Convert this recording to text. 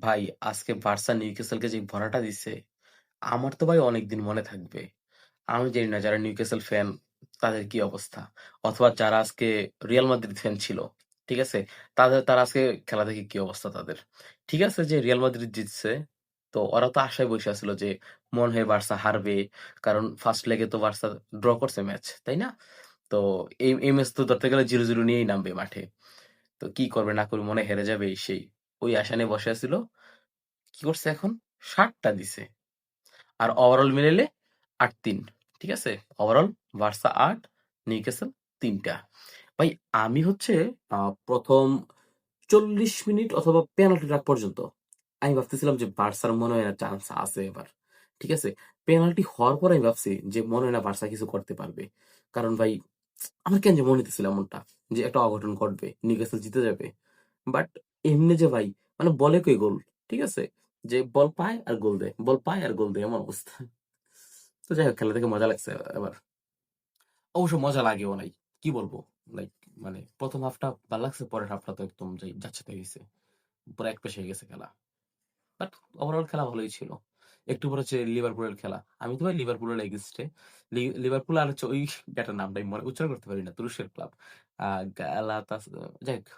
ভাই আজকে বার্সা নিউক্যাসলকে যে ভরাটা দিছে, আমার তো ভাই অনেকদিন মনে থাকবে। আমি জানি না যারা নিউক্যাসল ফ্যান তাদের কি অবস্থা, অথবা যারা আজকে রিয়াল মাদ্রিদ ফ্যান ছিল, ঠিক আছে, তারা আজকে খেলা দেখে কি অবস্থা তাদের। ঠিক আছে যে রিয়াল মাদ্রিদ জিতছে, তো ওরা তো আশায় বসে আছিল যে মনে হয় বার্সা হারবে, কারণ ফার্স্ট লেগে তো বার্সা ড্র করছে ম্যাচ, তাই না? তো এই ম্যাচ তো ধরতে গেলে 0-0 নিয়েই নামবে মাঠে। তো কি করবে না করবে, মনে হয় হেরে যাবে, সেই ওই আশা নিয়ে বসে আছিল। কি করছে এখন? 60টা দিছে। আর ওভারঅল মিলাইলে ৮-৩। ঠিক আছে? ওভারঅল বার্সা ৮, নিউক্যাসল ৩টা। ভাই আমি হচ্ছে ১ম ৪০ মিনিট অথবা পেনাল্টি রাখ পর্যন্ত আমি ভাবতেছিলাম যে বার্সার মনে হয় না চান্স আছে এবার। ঠিক আছে? পেনাল্টি হওয়ার পর আমি ভাবছি যে মনে হয় না বার্সা কিছু করতে পারবে। কারণ ভাই আমার কেন যে মনে হইতেছিল এমনটা যে একটা অঘটন ঘটবে, নিউক্যাসল জিতে যাবে। বাট এমনি যে ভাই, মানে বলে কই গোল, ঠিক আছে, যে বল পায় আর গোল দেয়, বল পায় আর গোল দেয়, এমন অবস্থা। তো যাই হোক, খেলা থেকে মজা লাগছে এবার। অবশ্য মজা লাগেও নাই, কি বলবো, লাইক মানে প্রথম হাফটা ভালো লাগছে, পরের হাফটা তো একদম যাচ্ছে তাই হয়েছে, পুরো এক পেশে হয়ে গেছে খেলা। বাট ওভারঅল খেলা ভালোই ছিল। একটু পরে হচ্ছে লিভারপুলের খেলা। আমি তো ভাই লিভারপুলের এগেইনস্টে। লিভারপুল আর হচ্ছে ওই ব্যাটার নামটা আমি উচ্চারণ করতে পারি না, তুরস্কের ক্লাব, গালাতাস, যাই হোক,